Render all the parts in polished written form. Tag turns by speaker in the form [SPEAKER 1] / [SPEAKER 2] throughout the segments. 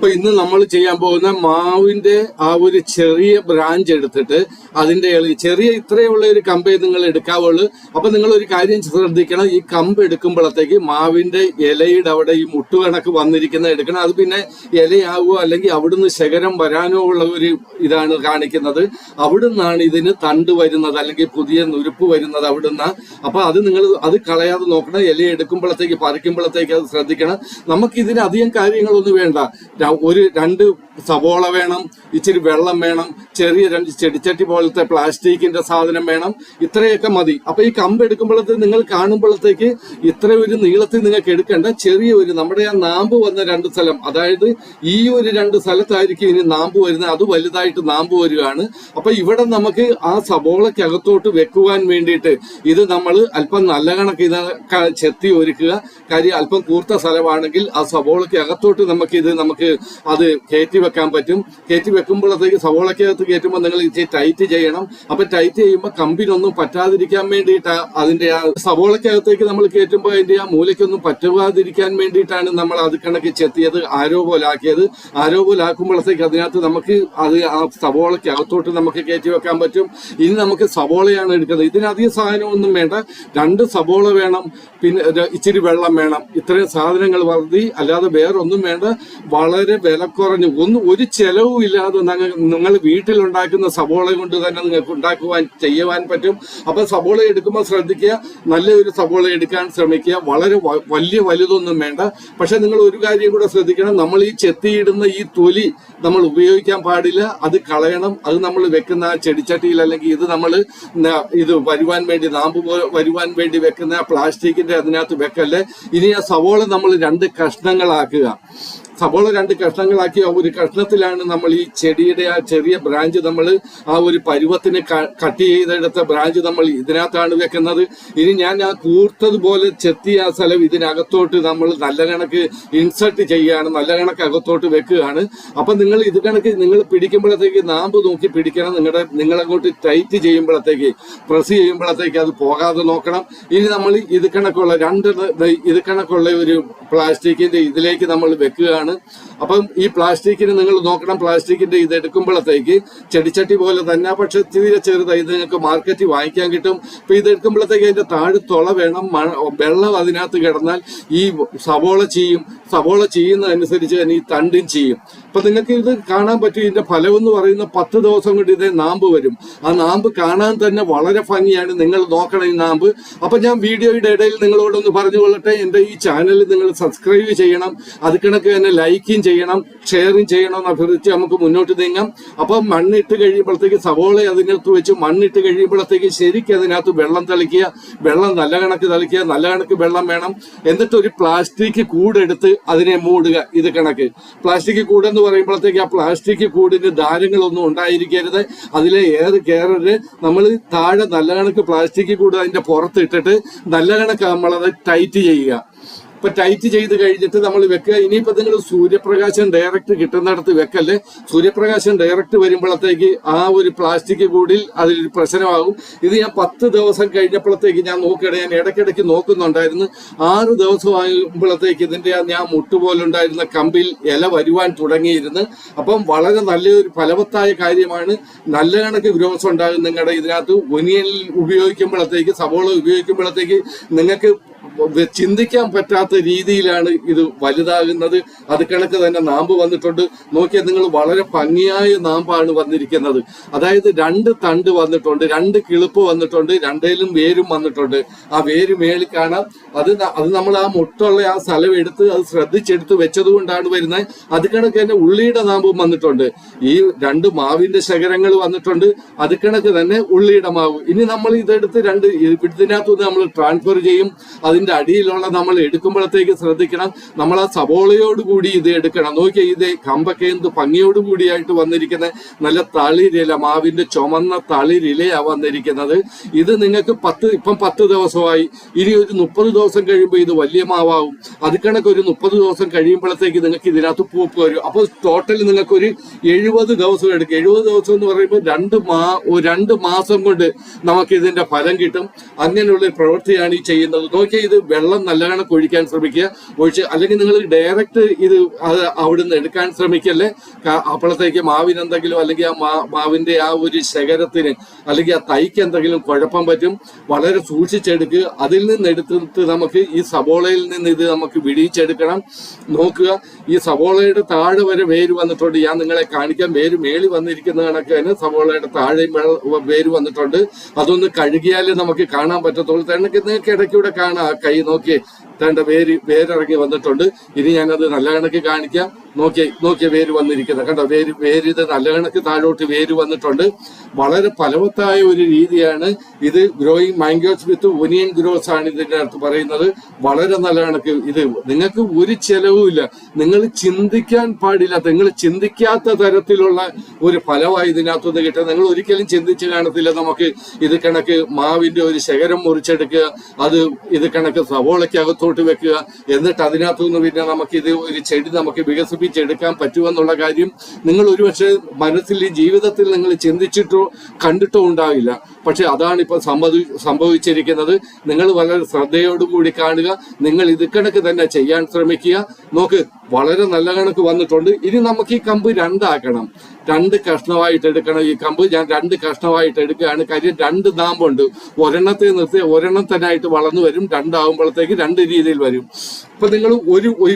[SPEAKER 1] അപ്പൊ ഇന്ന് നമ്മൾ ചെയ്യാൻ പോകുന്ന മാവിന്റെ ആ ഒരു ചെറിയ ബ്രാഞ്ച് എടുത്തിട്ട് അതിന്റെ ചെറിയ ഇത്രയുള്ള ഒരു കമ്പേ നിങ്ങൾ എടുക്കാവുള്ളൂ. അപ്പൊ നിങ്ങൾ ഒരു കാര്യം ശ്രദ്ധിക്കണം, ഈ കമ്പ് എടുക്കുമ്പോഴത്തേക്ക് മാവിന്റെ ഇലയുടെ അവിടെ ഈ മുട്ടുകണക്ക് വന്നിരിക്കുന്ന എടുക്കണം. അത് പിന്നെ ഇലയാവുകയോ അല്ലെങ്കിൽ അവിടുന്ന് ശകരം വരാനോ ഉള്ള ഒരു ഇതാണ് കാണിക്കുന്നത്. അവിടുന്നാണ് ഇതിന് തണ്ട് വരുന്നത് അല്ലെങ്കിൽ പുതിയ നുരുപ്പ് വരുന്നത് അവിടുന്ന്. അപ്പൊ അത് നിങ്ങൾ അത് കളയാതെ നോക്കണം. ഇല എടുക്കുമ്പോഴത്തേക്ക് പറിക്കുമ്പോഴത്തേക്ക് അത് ശ്രദ്ധിക്കണം. നമുക്ക് ഇതിന് അധികം കാര്യങ്ങളൊന്നും വേണ്ട. ഒരു 2 സവോള വേണം, ഇച്ചിരി വെള്ളം വേണം, ചെറിയ 2 ചെടിച്ചട്ടി പോലത്തെ പ്ലാസ്റ്റിക്കിന്റെ സാധനം വേണം, ഇത്രയൊക്കെ മതി. അപ്പൊ ഈ കമ്പ് എടുക്കുമ്പോഴത്തേക്ക് നിങ്ങൾ കാണുമ്പോഴത്തേക്ക് ഇത്ര ഒരു നീളത്തിൽ നിങ്ങൾക്ക് എടുക്കേണ്ട, ചെറിയ ഒരു നമ്മുടെ ആ നാമ്പ് വന്ന 2 സ്ഥലം, അതായത് ഈ ഒരു 2 സ്ഥലത്തായിരിക്കും ഇനി നാമ്പ് വരുന്നത്. അത് വലുതായിട്ട് നാമ്പ് വരികയാണ്. അപ്പൊ ഇവിടെ നമുക്ക് ആ സവോളക്കകത്തോട്ട് വെക്കുവാൻ വേണ്ടിയിട്ട് ഇത് നമ്മൾ അല്പം നല്ല കണക്ക് ഇത് ചെത്തി ഒരുക്കുക. കാര്യം അല്പം കൂർത്ത സ്ഥലമാണെങ്കിൽ ആ സവോളയ്ക്ക് അകത്തോട്ട് നമുക്ക് അത് കയറ്റി വെക്കാൻ പറ്റും. കയറ്റി വെക്കുമ്പോഴത്തേക്ക് സവോളക്കകത്ത് കയറ്റുമ്പോൾ നിങ്ങൾ ഇച്ചിരി ടൈറ്റ് ചെയ്യണം. അപ്പൊ ടൈറ്റ് ചെയ്യുമ്പോൾ കമ്പിനൊന്നും പറ്റാതിരിക്കാൻ വേണ്ടിയിട്ട് അതിന്റെ ആ സവോളക്കകത്തേക്ക് നമ്മൾ കയറ്റുമ്പോൾ അതിന്റെ ആ മൂലയ്ക്കൊന്നും പറ്റാതിരിക്കാൻ വേണ്ടിയിട്ടാണ് നമ്മൾ അത് കണക്ക് ചെത്തിയത്, ആരോ പോലാക്കിയത്. ആരോ പോലാക്കുമ്പോഴത്തേക്ക് അതിനകത്ത് നമുക്ക് അത് ആ സവോളക്കകത്തോട്ട് നമുക്ക് കയറ്റി വെക്കാൻ പറ്റും. ഇനി നമുക്ക് സവോളയാണ് എടുക്കുന്നത്. ഇതിനധികം സാധനമൊന്നും വേണ്ട. 2 സവോള വേണം, പിന്നെ ഇച്ചിരി വെള്ളം വേണം. ഇത്രയും സാധനങ്ങൾ മതി, അല്ലാതെ വേറൊന്നും വേണ്ട. വളരെ വില കുറഞ്ഞു, ഒരു ചെലവും ഇല്ലാതെ നിങ്ങൾ വീട്ടിലുണ്ടാക്കുന്ന സവോള കൊണ്ട് തന്നെ നിങ്ങൾക്ക് ചെയ്യുവാൻ പറ്റും. അപ്പൊ സവോള എടുക്കുമ്പോൾ ശ്രദ്ധിക്കുക, നല്ലൊരു സവോള എടുക്കാൻ ശ്രമിക്കുക. വളരെ വലിയ വലുതൊന്നും വേണ്ട. പക്ഷെ നിങ്ങൾ ഒരു കാര്യം കൂടെ ശ്രദ്ധിക്കണം, നമ്മൾ ഈ ചെത്തിയിടുന്ന ഈ തൊലി നമ്മൾ ഉപയോഗിക്കാൻ പാടില്ല, അത് കളയണം. അത് നമ്മൾ വെക്കുന്ന ചെടിച്ചട്ടിയിൽ അല്ലെങ്കിൽ ഇത് വരുവാൻ വേണ്ടി നാമ്പ് വരുവാൻ വേണ്ടി വെക്കുന്ന പ്ലാസ്റ്റിക്കിന്റെ അതിനകത്ത് വെക്കല്ലേ. ഇനി ആ സവോള നമ്മൾ 2 കഷ്ണങ്ങളാക്കുക. സവോള 2 കഷ്ണങ്ങളാക്കി ഒരു കഷ്ണത്തിലാണ് നമ്മൾ ഈ ചെടിയുടെ ആ ചെറിയ ബ്രാഞ്ച് നമ്മൾ ആ ഒരു പരുവത്തിന് കട്ട് ചെയ്തെടുത്ത ബ്രാഞ്ച് നമ്മൾ ഇതിനകത്താണ് വെക്കുന്നത്. ഇനി ഞാൻ ആ കൂർത്തതുപോലെ ചെത്തിയ ആ സ്ഥലം ഇതിനകത്തോട്ട് നമ്മൾ നല്ല കണക്ക് ഇൻസർട്ട് ചെയ്യുകയാണ്, നല്ല കണക്ക് അകത്തോട്ട് വെക്കുകയാണ്. അപ്പൊ നിങ്ങൾ ഇത് കണക്ക് നിങ്ങൾ പിടിക്കുമ്പോഴത്തേക്ക് നാമ്പ് നോക്കി പിടിക്കണം. നിങ്ങളങ്ങോട്ട് ടൈറ്റ് ചെയ്യുമ്പോഴത്തേക്ക് പ്രസ് ചെയ്യുമ്പോഴത്തേക്ക് അത് പോകാതെ നോക്കണം. ഇനി നമ്മൾ ഇത് കണക്കുള്ള ഒരു പ്ലാസ്റ്റിക്കിന്റെ ഇതിലേക്ക് നമ്മൾ വെക്കുകയാണ്. അപ്പം ഈ പ്ലാസ്റ്റിക്കിന് നിങ്ങൾ നോക്കണം, പ്ലാസ്റ്റിക്കിന്റെ ഇത് എടുക്കുമ്പോഴത്തേക്ക് ചെടിച്ചട്ടി പോലെ തന്നെ, പക്ഷെ തീരെ ചെറുതായി ഇത് നിങ്ങൾക്ക് മാർക്കറ്റിൽ വാങ്ങിക്കാൻ കിട്ടും. അപ്പൊ ഇത് എടുക്കുമ്പോഴത്തേക്ക് അതിന്റെ താഴെ തുള വേണം. വെള്ളം അതിനകത്ത് കിടന്നാൽ ഈ സവോള ചെയ്യുന്നതനുസരിച്ച് തന്നെ ഈ തണ്ടും ചെയ്യും. അപ്പൊ നിങ്ങൾക്ക് ഇത് കാണാൻ പറ്റും. ഇതിന്റെ ഫലം എന്ന് പറയുന്ന 10 ദിവസം കൊണ്ട് ഇതേ നാമ്പ് വരും. ആ നാമ്പ് കാണാൻ തന്നെ വളരെ ഭംഗിയാണ്. നിങ്ങൾ നോക്കണം ഈ നാമ്പ്. അപ്പൊ ഞാൻ വീഡിയോയുടെ ഇടയിൽ നിങ്ങളോടൊന്ന് പറഞ്ഞുകൊള്ളട്ടെ, എന്റെ ഈ ചാനൽ നിങ്ങൾ സബ്സ്ക്രൈബ് ചെയ്യണം, അത് കണക്ക് തന്നെ ലൈക്കും ചെയ്യണം, ഷെയറും ചെയ്യണം എന്ന് അഭ്യർത്ഥിച്ച് നമുക്ക് മുന്നോട്ട് നീങ്ങാം. അപ്പൊ മണ്ണിട്ട് കഴിയുമ്പോഴത്തേക്ക് സവോള അതിനകത്ത് വെച്ച് മണ്ണിട്ട് കഴിയുമ്പോഴത്തേക്ക് ശരിക്കും അതിനകത്ത് വെള്ളം തളിക്കുക. വെള്ളം നല്ല കണക്ക് തളിക്കുക, നല്ല കണക്ക് വെള്ളം വേണം. എന്നിട്ട് ഒരു പ്ലാസ്റ്റിക് കൂടെടുത്ത് അതിനെ മൂടുക. ഇത് കണക്ക് പ്ലാസ്റ്റിക് കൂടെന്ന് പറയുമ്പോഴത്തേക്ക് ആ പ്ലാസ്റ്റിക് കൂടിന് ധാരങ്ങളൊന്നും ഉണ്ടായിരിക്കരുത്. അതിലെ എയർ കയറരുത്. നമ്മൾ താഴെ നല്ല കണക്ക് പ്ലാസ്റ്റിക് കൂട് അതിന്റെ പുറത്തിട്ടിട്ട് നല്ല കണക്ക് നമ്മളത് ടൈറ്റ് ചെയ്യുക. ഇപ്പൊ ടൈറ്റ് ചെയ്ത് കഴിഞ്ഞിട്ട് നമ്മൾ വെക്കുക. ഇനിയിപ്പോ നിങ്ങൾ സൂര്യപ്രകാശം ഡയറക്റ്റ് കിട്ടുന്നിടത്ത് വെക്കല്ലേ. സൂര്യപ്രകാശം ഡയറക്റ്റ് വരുമ്പോഴത്തേക്ക് ആ ഒരു പ്ലാസ്റ്റിക് കൂടിൽ അതിലൊരു പ്രശ്നമാകും. ഇത് ഞാൻ 10 ദിവസം കഴിഞ്ഞപ്പോഴത്തേക്ക് ഞാൻ ഞാൻ ഇടയ്ക്കിടയ്ക്ക് നോക്കുന്നുണ്ടായിരുന്നു. 6 ദിവസം ആകുമ്പോഴത്തേക്ക് ഇതിന്റെ ഞാൻ മുട്ടുപോലുണ്ടായിരുന്ന കമ്പിൽ ഇല വരുവാൻ തുടങ്ങിയിരുന്നു. അപ്പം വളരെ നല്ലൊരു ഫലവത്തായ കാര്യമാണ്. നല്ല കണക്ക് ഗ്രോസ് ഉണ്ടാകും നിങ്ങളുടെ ഇതിനകത്ത്. ഒനിയനിൽ ഉപയോഗിക്കുമ്പോഴത്തേക്ക്, സവോള ഉപയോഗിക്കുമ്പോഴത്തേക്ക് നിങ്ങൾക്ക് ചിന്തിക്കാൻ പറ്റാത്ത രീതിയിലാണ് ഇത് വലുതാകുന്നത്. അത് കണക്ക് തന്നെ നാമ്പ് വന്നിട്ടുണ്ട്. നോക്കിയാൽ നിങ്ങൾ വളരെ ഭംഗിയായ നാമ്പാണ് വന്നിരിക്കുന്നത്. അതായത് 2 തണ്ട് വന്നിട്ടുണ്ട്, 2 കിളിപ്പ് വന്നിട്ടുണ്ട്, 2ലും വേരും വന്നിട്ടുണ്ട്. ആ വേര് മേളിൽ കാണാം. അത് നമ്മൾ ആ മുട്ടുള്ള ആ സ്ഥലം എടുത്ത് അത് ശ്രദ്ധിച്ചെടുത്ത് വെച്ചതുകൊണ്ടാണ് വരുന്നത്. അത് കണക്ക് തന്നെ ഉള്ളിയുടെ നാമ്പും വന്നിട്ടുണ്ട്. ഈ 2 മാവിന്റെ ശകരങ്ങൾ വന്നിട്ടുണ്ട്. അത് കണക്ക് തന്നെ ഉള്ളിയുടെ മാവ്. ഇനി നമ്മൾ ഇതെടുത്ത് ഇതിനകത്തുനിന്ന് നമ്മൾ ട്രാൻസ്ഫർ ചെയ്യും. അതിന്റെ അടിയിലുള്ള നമ്മൾ എടുക്കുമ്പോഴത്തേക്ക് ശ്രദ്ധിക്കണം, നമ്മൾ ആ സവോളയോടുകൂടി ഇത് എടുക്കണം. നോക്കിയാൽ ഇത് കമ്പൊക്കെ എന്ത് ഭംഗിയോടുകൂടിയായിട്ട് വന്നിരിക്കുന്നത്. നല്ല തളിരില, മാവിന്റെ ചുമന്ന തളിരിലയാ വന്നിരിക്കുന്നത്. ഇത് നിങ്ങൾക്ക് 10 ദിവസമായി. ഇനി ഒരു 30 ദിവസം കഴിയുമ്പോൾ ഇത് വലിയ മാവാകും. അത് കണക്ക് ഒരു 30 ദിവസം കഴിയുമ്പോഴത്തേക്ക് നിങ്ങൾക്ക് ഇതിനകത്ത് പൂപ്പ് വരും. അപ്പോൾ ടോട്ടൽ നിങ്ങൾക്ക് ഒരു 70 ദിവസം എടുക്കും. 70 ദിവസം എന്ന് പറയുമ്പോൾ 2 മാസം കൊണ്ട് നമുക്ക് ഇതിന്റെ ഫലം കിട്ടും. അങ്ങനെയുള്ള പ്രവൃത്തിയാണ് ഈ ചെയ്യുന്നത്. നോക്കിയാൽ ഇത് വെള്ളം നല്ല കണക്ക് ഒഴിക്കാൻ ശ്രമിക്കുക. അല്ലെങ്കിൽ നിങ്ങൾ ഡയറക്റ്റ് ഇത് അവിടുന്ന് എടുക്കാൻ ശ്രമിക്കല്ലേ. അപ്പോഴത്തേക്ക് മാവിന് എന്തെങ്കിലും, അല്ലെങ്കിൽ ആ മാവിന്റെ ആ ഒരു ശേഖരത്തിന് അല്ലെങ്കിൽ ആ തൈക്ക് എന്തെങ്കിലും കുഴപ്പം പറ്റും. വളരെ സൂക്ഷിച്ചെടുക്കുക. അതിൽ നിന്ന് എടുത്തിട്ട് നമുക്ക് ഈ സവോളയിൽ നിന്ന് ഇത് നമുക്ക് വിടിയിച്ചെടുക്കണം. നോക്കുക, ഈ സവോളയുടെ താഴെ വരെ വേര് വന്നിട്ടുണ്ട്. ഞാൻ നിങ്ങളെ കാണിക്കാം. വേര് മേളി വന്നിരിക്കുന്ന കണക്ക് തന്നെ സവോളയുടെ താഴെയും വേര് വന്നിട്ടുണ്ട്. അതൊന്ന് കഴുകിയാലേ നമുക്ക് കാണാൻ പറ്റത്തുള്ളൂ. നിങ്ങൾക്ക് ഇടയ്ക്കൂടെ കാണാം. കൈ നോക്കിയേ, തേണ്ട വേരിറങ്ങി വന്നിട്ടുണ്ട്. ഇനി ഞാനത് നല്ല കണക്ക് കാണിക്കാം. നോക്കിയ വേര് വന്നിരിക്കുന്നത് കണ്ടോ. വേര് ഇത് നല്ല കണക്ക് താഴോട്ട് വേര് വന്നിട്ടുണ്ട്. വളരെ ഫലവത്തായ ഒരു രീതിയാണ് ഇത്. ഗ്രോയിങ് മാംഗോസ് വിത്ത് ഒനിയൻ ഗ്രോസ് ആണ് ഇതിന്റെ അടുത്ത് പറയുന്നത്. വളരെ നല്ല കണക്ക് ഇത് നിങ്ങൾക്ക് ഒരു ചെലവുമില്ല. നിങ്ങൾ ചിന്തിക്കാൻ പാടില്ലാത്ത, നിങ്ങൾ ചിന്തിക്കാത്ത തരത്തിലുള്ള ഒരു ഫലമായി ഇതിനകത്തുനിന്ന് കിട്ടുക. നിങ്ങൾ ഒരിക്കലും ചിന്തിച്ച് കാണത്തില്ല. നമുക്ക് ഇത് കണക്ക് മാവിന്റെ ഒരു ശേഖരം മുറിച്ചെടുക്കുക, അത് ഇത് കണക്ക് സവോളയ്ക്കകത്തോട്ട് വെക്കുക, എന്നിട്ട് അതിനകത്തുനിന്ന് പിന്നെ നമുക്ക് ഇത് ഒരു ചെടി നമുക്ക് വികസിപ്പിച്ചെടുക്കാൻ പറ്റുമെന്നുള്ള കാര്യം നിങ്ങൾ ഒരുപക്ഷെ മനസ്സിൽ ഈ ജീവിതത്തിൽ നിങ്ങൾ ചിന്തിച്ചിട്ടോ കണ്ടിട്ടോ ഉണ്ടാവില്ല. പക്ഷെ അതാണ് ഇപ്പൊ സംഭവിച്ചിരിക്കുന്നത്. നിങ്ങൾ വളരെ ശ്രദ്ധയോടുകൂടി കാണുക. നിങ്ങൾ ഇത് കണക്ക് തന്നെ ചെയ്യാൻ ശ്രമിക്കുക. നോക്ക്, വളരെ നല്ല കണക്ക് വന്നിട്ടുണ്ട്. ഇനി നമുക്ക് ഈ കമ്പ് രണ്ടാക്കണം. 2 കഷ്ണമായിട്ട് എടുക്കണം. ഈ കമ്പ് ഞാൻ 2 കഷ്ണമായിട്ട് എടുക്കുകയാണ്. കാര്യം 2 നാമ്പുണ്ട്. ഒരെണ്ണത്തെ നിർത്തി ഒരെണ്ണം തന്നെ ആയിട്ട് വളർന്നു വരും. 2 ആകുമ്പോഴത്തേക്ക് 2 രീതിയിൽ വരും. ഇപ്പൊ നിങ്ങൾ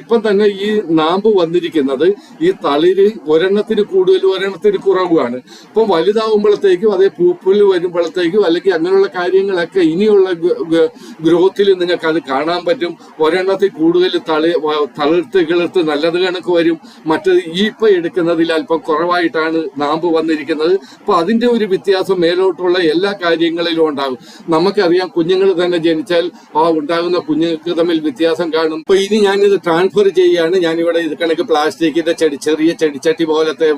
[SPEAKER 1] ഇപ്പം തന്നെ ഈ നാമ്പ് വന്നിരിക്കുന്നത് ഈ തളിര് ഒരെണ്ണത്തിന് കൂടുതലും ഒരെണ്ണത്തിന് കുറവുമാണ്. ഇപ്പൊ വലുതാവുമ്പോഴത്തേക്കും അതേ പൂപ്പുല് വരുമ്പോഴത്തേക്കും അല്ലെങ്കിൽ അങ്ങനെയുള്ള കാര്യങ്ങളൊക്കെ ഇനിയുള്ള ഗ്രോത്തിൽ നിങ്ങൾക്ക് അത് കാണാൻ പറ്റും. ഒരെണ്ണത്തിൽ കൂടുതൽ തളിർത്ത് നല്ലത് കണക്ക് വരും. മറ്റത് ഈ ഇപ്പൊ എടുക്കുന്നതിൽ അല്പം കുറവായിട്ടാണ് നാമ്പ് വന്നിരിക്കുന്നത്. അപ്പൊ അതിന്റെ ഒരു വ്യത്യാസം മേലോട്ടുള്ള എല്ലാ കാര്യങ്ങളിലും ഉണ്ടാകും. നമുക്കറിയാം, കുഞ്ഞുങ്ങൾ തന്നെ ജനിച്ചാൽ ഉണ്ടാകുന്ന കുഞ്ഞുങ്ങൾക്ക് തമ്മിൽ വ്യത്യാസം കാണും. അപ്പൊ ഇനി ഞാനിത് ട്രാൻസ്ഫർ ചെയ്യുകയാണ്. ഞാനിവിടെ ഇത് കണക്ക് പ്ലാസ്റ്റിക്കിന്റെ ചെറിയ ചെടിച്ചട്ടി പോലത്തെ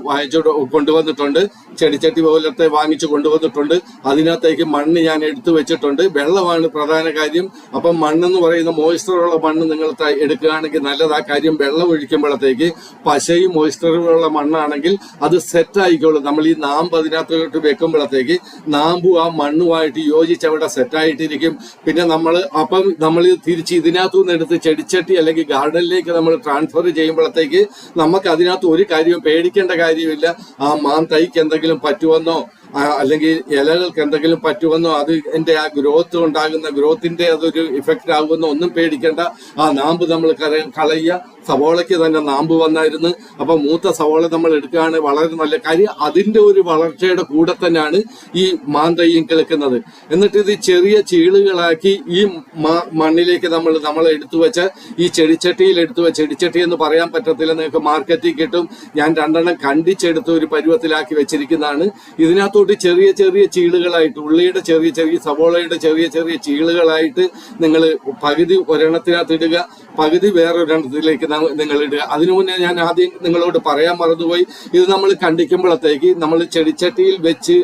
[SPEAKER 1] കൊണ്ടുവന്നിട്ടുണ്ട്. ചെടിച്ചട്ടി പോലത്തെ വാങ്ങിച്ചു കൊണ്ടുവന്നിട്ടുണ്ട്. അതിനകത്തേക്ക് മണ്ണ് ഞാൻ എടുത്തു വെച്ചിട്ടുണ്ട്. വെള്ളമാണ് പ്രധാന കാര്യം. അപ്പം മണ്ണെന്ന് പറയുന്ന മോയ്സ്ചറുള്ള മണ്ണ് നിങ്ങൾ എടുക്കുകയാണെങ്കിൽ നല്ലതാ. കാര്യം വെള്ളം ഒഴിക്കുമ്പോഴത്തേക്ക് പശയും മോയ്സ്ചറുള്ള മണ്ണാണെങ്കിൽ അത് സെറ്റ് ആയിക്കോളും. നമ്മൾ ഈ നാമ്പ് അതിനകത്തോട്ട് വെക്കുമ്പോഴത്തേക്ക് നാമ്പും ആ മണ്ണുമായിട്ട് യോജിച്ച് അവിടെ സെറ്റായിട്ടിരിക്കും. പിന്നെ നമ്മൾ തിരിച്ച് ഇതിനകത്തുനിന്ന് എടുത്ത് ചെടിച്ചട്ടി അല്ലെങ്കിൽ ഗാർഡനിലേക്ക് നമ്മൾ ട്രാൻസ്ഫർ ചെയ്യുമ്പോഴത്തേക്ക് നമുക്ക് അതിനകത്ത് ഒരു കാര്യവും പേടിക്കേണ്ട കാര്യമില്ല. ആ തൈക്ക് എന്തെങ്കിലും പറ്റുമെന്നോ അല്ലെങ്കിൽ ഇലകൾക്ക് എന്തെങ്കിലും പറ്റുമെന്നോ അതിന്റെ ആ ഗ്രോത്തിന്റെ അതൊരു ഇഫക്റ്റ് ആകുമെന്നോ ഒന്നും പേടിക്കേണ്ട. ആ നാമ്പ് നമ്മൾ കളയുക. സവോളയ്ക്ക് തന്നെ നാമ്പ് വന്നായിരുന്നു. അപ്പൊ മൂത്ത സവോള നമ്മൾ എടുക്കുകയാണ്. വളരെ നല്ല കാര്യം. അതിന്റെ ഒരു വളർച്ചയുടെ കൂടെ തന്നെയാണ് ഈ മാന്തയ്യും കിളിക്കുന്നത്. എന്നിട്ട് ഇത് ചെറിയ ചീളുകളാക്കി ഈ മണ്ണിലേക്ക് നമ്മൾ എടുത്തു വെച്ച ഈ ചെടിച്ചട്ടിയിൽ ചെടിച്ചട്ടി എന്ന് പറയാൻ പറ്റത്തില്ല, നിങ്ങൾക്ക് മാർക്കറ്റിൽ കിട്ടും. ഞാൻ 2 കണ്ടിച്ചെടുത്ത് ഒരു പരുവത്തിലാക്കി വെച്ചിരിക്കുന്നതാണ്. ഇതിനകത്തോട്ട് ചെറിയ ചെറിയ ചീളുകളായിട്ട് ഉള്ളിയുടെ ചെറിയ സവോളയുടെ ചെറിയ ചീളുകളായിട്ട് നിങ്ങൾ പകുതി ഒരെണ്ണത്തിനകത്ത് ഇടുക, പകുതി വേറൊരെണ്ണത്തിലേക്ക് നിങ്ങൾ ഇടുക. അതിനു മുന്നേ ഞാൻ ആദ്യം നിങ്ങളോട് പറയാൻ മറന്നുപോയി. ഇത് നമ്മൾ കണ്ടിക്കുമ്പോഴത്തേക്ക് നമ്മൾ ചെടിച്ചട്ടിയിൽ വെച്ച്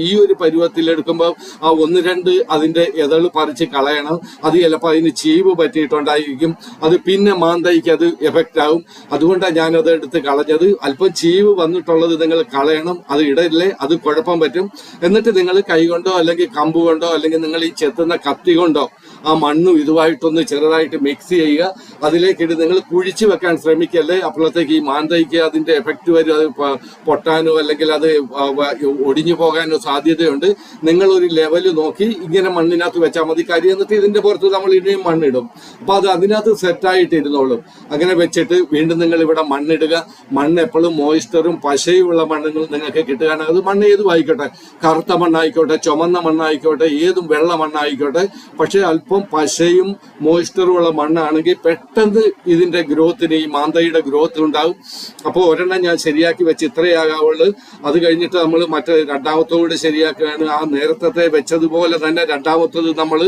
[SPEAKER 1] ഈ ഒരു പരുവത്തിലെടുക്കുമ്പോൾ ആ 1-2 അതിന്റെ ഇതള് പറിച്ച് കളയണം. അത് ചിലപ്പോൾ അതിന് ചീവ് പറ്റിയിട്ടുണ്ടായിരിക്കും. അത് പിന്നെ മാന്തയ്ക്ക് അത് എഫക്റ്റ് ആവും. അതുകൊണ്ടാണ് ഞാനത് എടുത്ത് കളഞ്ഞത്. അല്പം ചീവ് വന്നിട്ടുള്ളത് നിങ്ങൾ കളയണം. അത് ഇടയില്ലേ, അത് കുഴപ്പം പറ്റും. എന്നിട്ട് നിങ്ങൾ കൈ കൊണ്ടോ അല്ലെങ്കിൽ കമ്പ് കൊണ്ടോ അല്ലെങ്കിൽ നിങ്ങൾ ഈ ചെത്തുന്ന കത്തി കൊണ്ടോ ആ മണ്ണും ഇതുമായിട്ടൊന്ന് ചെറുതായിട്ട് മിക്സ് ചെയ്യുക. അതിലേക്കിട്ട് നിങ്ങൾ കുഴിച്ചു വെക്കാൻ ശ്രമിക്കല്ലേ. അപ്പോഴത്തേക്ക് ഈ മാന്തയ്ക്ക് അതിന്റെ എഫക്റ്റ് വരും. അത് പൊട്ടാനോ അല്ലെങ്കിൽ അത് ഒടിഞ്ഞു പോകാനോ സാധ്യതയുണ്ട്. നിങ്ങൾ ഒരു ലെവല് നോക്കി ഇങ്ങനെ മണ്ണിനകത്ത് വെച്ചാൽ മതി. കാര്യം എന്നിട്ട് ഇതിന്റെ പുറത്ത് നമ്മൾ ഇനിയും മണ്ണിടും. അപ്പൊ അത് അതിനകത്ത് സെറ്റായിട്ട് ഇരുന്നോളും. അങ്ങനെ വെച്ചിട്ട് വീണ്ടും നിങ്ങൾ ഇവിടെ മണ്ണിടുക. മണ്ണ് എപ്പോഴും മോയ്സ്ചറും പശയുമുള്ള മണ്ണുകൾ നിങ്ങൾക്ക് കിട്ടുകയാണെങ്കിൽ അത് മണ്ണ് ഏതും ആയിക്കോട്ടെ, കറുത്ത മണ്ണായിക്കോട്ടെ, ചുമന്ന മണ്ണായിക്കോട്ടെ, ഏതും വെള്ള മണ്ണായിക്കോട്ടെ. പക്ഷെ അല്പം പശയും മോയ്സ്ചറും ഉള്ള മണ്ണാണെങ്കിൽ പെട്ടെന്ന് ഇതിന്റെ ഗ്രോത്തിന്, ഈ മാന്തയുടെ ഗ്രോത്ത് ഉണ്ടാകും. അപ്പോൾ ഒരെണ്ണം ഞാൻ ശരിയാക്കി വെച്ച് ഇത്രയാകാവുള്ളൂ. അത് കഴിഞ്ഞിട്ട് നമ്മൾ മറ്റേ രണ്ടാമത്തോട് ശരിയാക്കുകയാണ്. ആ നേരത്തെ വെച്ചതുപോലെ തന്നെ രണ്ടാമത്തത് നമ്മൾ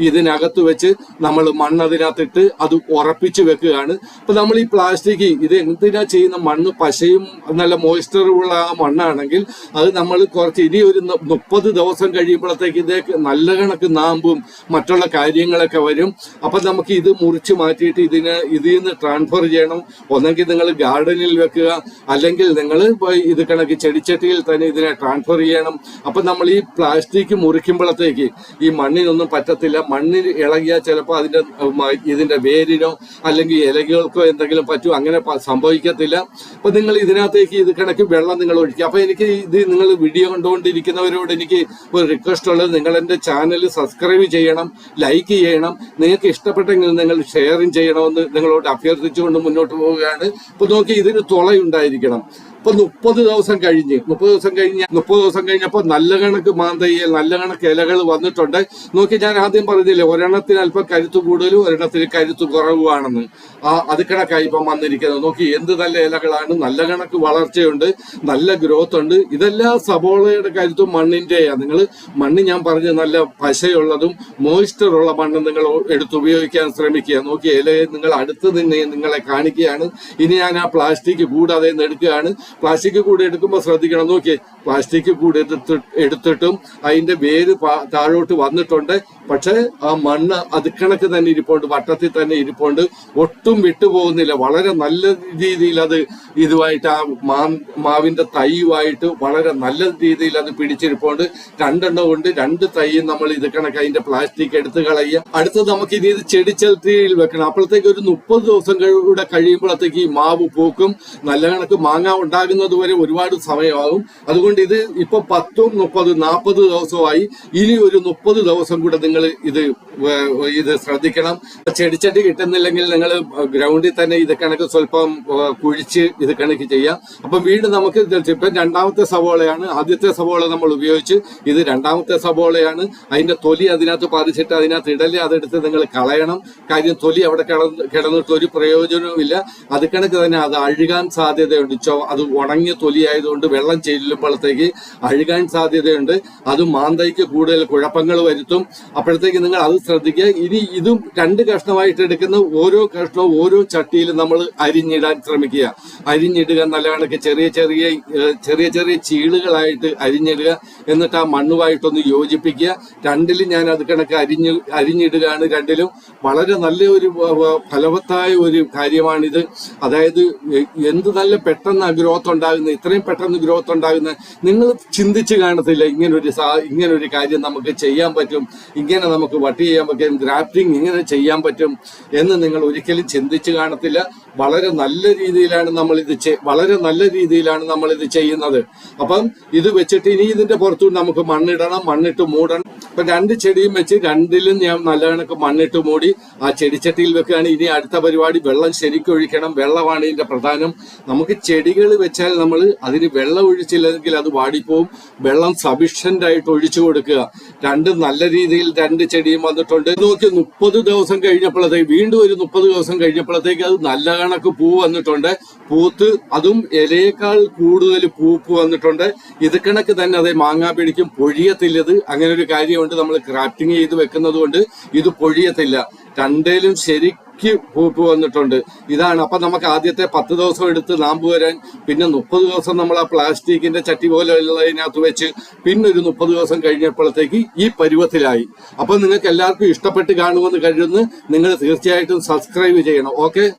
[SPEAKER 1] ഇതിനകത്ത് വെച്ച് നമ്മൾ മണ്ണതിനകത്തിട്ട് അത് ഉറപ്പിച്ച് വെക്കുകയാണ്. അപ്പൊ നമ്മൾ ഈ പ്ലാസ്റ്റിക് ഇത് എന്തിനാ ചെയ്യുന്ന, മണ്ണ് പശയും നല്ല മോയ്സ്ചറുള്ള ആ മണ്ണാണെങ്കിൽ അത് നമ്മൾ കുറച്ച് ഇനി ഒരു 30 ദിവസം കഴിയുമ്പോഴത്തേക്ക് ഇതേക്ക് നല്ല കണക്ക് നാമ്പും മറ്റുള്ള കാര്യങ്ങളും കാര്യങ്ങളൊക്കെ വരും. അപ്പൊ നമുക്ക് ഇത് മുറിച്ച് മാറ്റിയിട്ട് ഇതിൽ നിന്ന് ട്രാൻസ്ഫർ ചെയ്യണം. ഒന്നെങ്കിൽ നിങ്ങൾ ഗാർഡനിൽ വെക്കുക, അല്ലെങ്കിൽ നിങ്ങൾ ഇത് കണക്ക് ചെടിച്ചട്ടിയിൽ തന്നെ ഇതിനെ ട്രാൻസ്ഫർ ചെയ്യണം. അപ്പൊ നമ്മൾ ഈ പ്ലാസ്റ്റിക് മുറിക്കുമ്പോഴത്തേക്ക് ഈ മണ്ണിനൊന്നും പറ്റത്തില്ല. മണ്ണിൽ ഇളകിയാൽ ചിലപ്പോൾ ഇതിന്റെ വേരിനോ അല്ലെങ്കിൽ ഇലകൾക്കോ എന്തെങ്കിലും പറ്റും, അങ്ങനെ സംഭവിക്കത്തില്ല. അപ്പൊ നിങ്ങൾ ഇതിനകത്തേക്ക് ഇത് കണക്ക് വെള്ളം നിങ്ങൾ ഒഴിക്കുക. അപ്പൊ എനിക്ക് ഇത് നിങ്ങൾ വീഡിയോ കണ്ടുകൊണ്ടിരിക്കുന്നവരോട് എനിക്ക് ഒരു റിക്വസ്റ്റ് ഉള്ളത്, നിങ്ങൾ എന്റെ ചാനൽ സബ്സ്ക്രൈബ് ചെയ്യണം, ലൈക്ക് ചെയ്യണം, നിങ്ങൾക്ക് ഇഷ്ടപ്പെട്ടെങ്കിൽ നിങ്ങൾ ഷെയറും ചെയ്യണമെന്ന് നിങ്ങളോട് അഭ്യർത്ഥിച്ചുകൊണ്ട് മുന്നോട്ട് പോവുകയാണ്. അപ്പൊ നോക്കി, ഇതിന് തുളയുണ്ടായിരിക്കണം. ഇപ്പൊ 30 ദിവസം കഴിഞ്ഞപ്പോൾ നല്ല കണക്ക് മാന്തയ്യൽ, നല്ല കണക്ക് ഇലകൾ വന്നിട്ടുണ്ട്. നോക്കി, ഞാൻ ആദ്യം പറഞ്ഞില്ലേ ഒരെണ്ണത്തിന് അല്പം കരുത്ത് കൂടുതലും ഒരെണ്ണത്തിന് കരുത്ത് കുറവുമാണെന്ന്. അത് കണക്കായി ഇപ്പം വന്നിരിക്കുന്നത്. നോക്കി, എന്ത് നല്ല ഇലകളാണ്, നല്ല കണക്ക് വളർച്ചയുണ്ട്, നല്ല ഗ്രോത്ത് ഉണ്ട്. ഇതെല്ലാം സബോളയുടെ കരുത്തും മണ്ണിന്റെയാണ്. നിങ്ങൾ മണ്ണ് ഞാൻ പറഞ്ഞ നല്ല പശയുള്ളതും മോയ്സ്ചർ ഉള്ള മണ്ണ് നിങ്ങൾ എടുത്തുപയോഗിക്കാൻ ശ്രമിക്കുക. നോക്കി, ഇലയെ നിങ്ങൾ അടുത്ത് നിന്ന് നിങ്ങളെ കാണിക്കുകയാണ്. ഇനി ഞാൻ ആ പ്ലാസ്റ്റിക് കൂടാതെ എടുക്കുകയാണ്. പ്ലാസ്റ്റിക് കൂടെ എടുക്കുമ്പോൾ ശ്രദ്ധിക്കണം. നോക്കിയേ, പ്ലാസ്റ്റിക് കൂടെ എടുത്തിട്ടും അതിന്റെ വേര് താഴോട്ട് വന്നിട്ടുണ്ട്. പക്ഷെ ആ മണ്ണ് അത് കണക്ക് തന്നെ ഇരിപ്പുണ്ട്, വട്ടത്തിൽ തന്നെ ഇരിപ്പുണ്ട്, ഒട്ടും വിട്ടുപോകുന്നില്ല. വളരെ നല്ല രീതിയിൽ അത് ഇതുമായിട്ട് ആ മാവിന്റെ തൈയുമായിട്ട് വളരെ നല്ല രീതിയിൽ അത് പിടിച്ചിരിപ്പുണ്ട്. 2 എണ്ണം ഉണ്ട്. 2 തൈയും നമ്മൾ ഇത് കണക്ക് അതിന്റെ പ്ലാസ്റ്റിക് എടുത്ത് കളയുക. അടുത്തത് നമുക്ക് ഇനി ഇത് ചെടിച്ചട്ടിയിൽ വെക്കണം. അപ്പോഴത്തേക്ക് ഒരു 30 ദിവസം കൂടെ കഴിയുമ്പോഴത്തേക്ക് ഈ മാവ് പൂക്കും. നല്ല കണക്ക് മാങ്ങ ഉണ്ടാകുന്നത് വരെ ഒരുപാട് സമയമാകും. അതുകൊണ്ട് ഇത് ഇപ്പൊ 10, 30, 40 ദിവസമായി. ഇനി ഒരു 30 ദിവസം കൂടെ നിങ്ങൾ ഇത് ശ്രദ്ധിക്കണം. ചെടിച്ചട്ടി കിട്ടുന്നില്ലെങ്കിൽ നിങ്ങൾ ഗ്രൗണ്ടിൽ തന്നെ ഇത് കണക്ക് സ്വല്പം കുഴിച്ച് ഇത് കണക്ക് ചെയ്യാം. അപ്പൊ വീണ്ടും നമുക്ക് ഇപ്പൊ 2ാമത്തെ സവോളയാണ്. ആദ്യത്തെ സവോള നമ്മൾ ഉപയോഗിച്ച്, ഇത് 2ാമത്തെ സവോളയാണ്. അതിന്റെ തൊലി അതിനകത്ത് പറിച്ചിട്ട് അതിനകത്ത് ഇടല്, അതെടുത്ത് നിങ്ങൾ കളയണം. കാര്യം തൊലി അവിടെ കിടന്നിട്ട് ഒരു പ്രയോജനവുമില്ല. അത് കണക്ക് തന്നെ അത് അഴുകാൻ സാധ്യതയുണ്ട്. അത് ഉണങ്ങിയ തൊലി ആയതുകൊണ്ട് വെള്ളം ചെല്ലുമ്പോഴത്തേക്ക് അഴുകാൻ സാധ്യതയുണ്ട്. അത് മാന്തയ്ക്ക് കൂടുതൽ കുഴപ്പങ്ങൾ വരുത്തും. അപ്പോഴത്തേക്ക് നിങ്ങൾ അത് ശ്രദ്ധിക്കുക. ഇനി ഇതും 2 കഷ്ണമായിട്ട് എടുക്കുന്ന ഓരോ കഷ്ണവും ഓരോ ചട്ടിയിലും നമ്മൾ അരിഞ്ഞിടാൻ ശ്രമിക്കുക. അരിഞ്ഞിടുക, നല്ല കണക്ക് ചെറിയ ചെറിയ ചീളുകളായിട്ട് അരിഞ്ഞിടുക. എന്നിട്ട് ആ മണ്ണുമായിട്ടൊന്ന് യോജിപ്പിക്കുക. 2ലും ഞാൻ അത് കണക്ക് അരിഞ്ഞിടുകയാണ്. 2ലും വളരെ നല്ല ഒരു ഫലവത്തായ ഒരു കാര്യമാണിത്. അതായത് എന്ത് നല്ല പെട്ടെന്ന് ഗ്രോത്ത് ഉണ്ടാകുന്ന, ഇത്രയും പെട്ടെന്ന് ഗ്രോത്ത് ഉണ്ടാകുന്ന നിങ്ങൾ ചിന്തിച്ച് കാണത്തില്ല. ഇങ്ങനൊരു കാര്യം നമുക്ക് ചെയ്യാൻ പറ്റും, ഇങ്ങനെ നമുക്ക് വട്ടി ചെയ്യാൻ പറ്റും, ഗ്രാഫ്റ്റിംഗ് ഇങ്ങനെ ചെയ്യാൻ പറ്റും എന്ന് നിങ്ങൾ ഒരിക്കലും ചിന്തിച്ച് കാണത്തില്ല. വളരെ നല്ല രീതിയിലാണ് നമ്മൾ ഇത് ചെയ്യുന്നത്. അപ്പം ഇത് വെച്ചിട്ട് ഇനി ഇതിന്റെ പുറത്തു നമുക്ക് മണ്ണിടണം, മണ്ണിട്ട് മൂടണം. ഇപ്പൊ 2 ചെടിയും വെച്ച് 2ലും ഞാൻ നല്ല കണക്ക് മണ്ണിട്ട് മൂടി ആ ചെടിച്ചട്ടിയിൽ വെക്കുകയാണ്. ഇനി അടുത്ത പരിപാടി വെള്ളം ശരിക്കൊഴിക്കണം. വെള്ളമാണ് ഇതിന്റെ പ്രധാനം. നമുക്ക് ചെടികൾ വെച്ചാൽ നമ്മൾ അതിന് വെള്ളം ഒഴിച്ചില്ലെങ്കിൽ അത് വാടിപ്പോവും. വെള്ളം സഫിഷ്യന്റ് ആയിട്ട് ഒഴിച്ചു കൊടുക്കുക. 2 നല്ല രീതിയിൽ 2 ചെടിയും വന്നിട്ടുണ്ട്. നോക്കി, 30 ദിവസം കഴിഞ്ഞപ്പോഴത്തേക്ക് വീണ്ടും ഒരു 30 ദിവസം കഴിഞ്ഞപ്പോഴത്തേക്ക് അത് നല്ല കണക്ക് പൂ വന്നിട്ടുണ്ട്. പൂത്ത് അതും ഇലയേക്കാൾ കൂടുതൽ പൂപ്പ് വന്നിട്ടുണ്ട്. ഇത് കണക്ക് തന്നെ അതേ മാങ്ങാ പിടിക്കും, പൊഴിയത്തില്ലത്. അങ്ങനെ ഒരു കാര്യമുണ്ട്. നമ്മൾ ക്രാഫ്റ്റിംഗ് ചെയ്ത് വെക്കുന്നത് കൊണ്ട് ഇത് പൊഴിയത്തില്ല. 2ലും ശരിക്ക് പൂപ്പ് വന്നിട്ടുണ്ട്. ഇതാണ്. അപ്പൊ നമുക്ക് ആദ്യത്തെ 10 ദിവസം എടുത്ത് നാമ്പ് വരാൻ, പിന്നെ 30 ദിവസം നമ്മൾ ആ പ്ലാസ്റ്റിക്കിന്റെ ചട്ടി പോലെ ഉള്ളതിനകത്ത് വെച്ച്, പിന്നെ ഒരു 30 ദിവസം കഴിഞ്ഞപ്പോഴത്തേക്ക് ഈ പരുവത്തിലായി. അപ്പൊ നിങ്ങൾക്ക് എല്ലാവർക്കും ഇഷ്ടപ്പെട്ട് കാണുമെന്ന് കരുതുന്നു. നിങ്ങൾ തീർച്ചയായിട്ടും സബ്സ്ക്രൈബ് ചെയ്യണം. ഓക്കെ.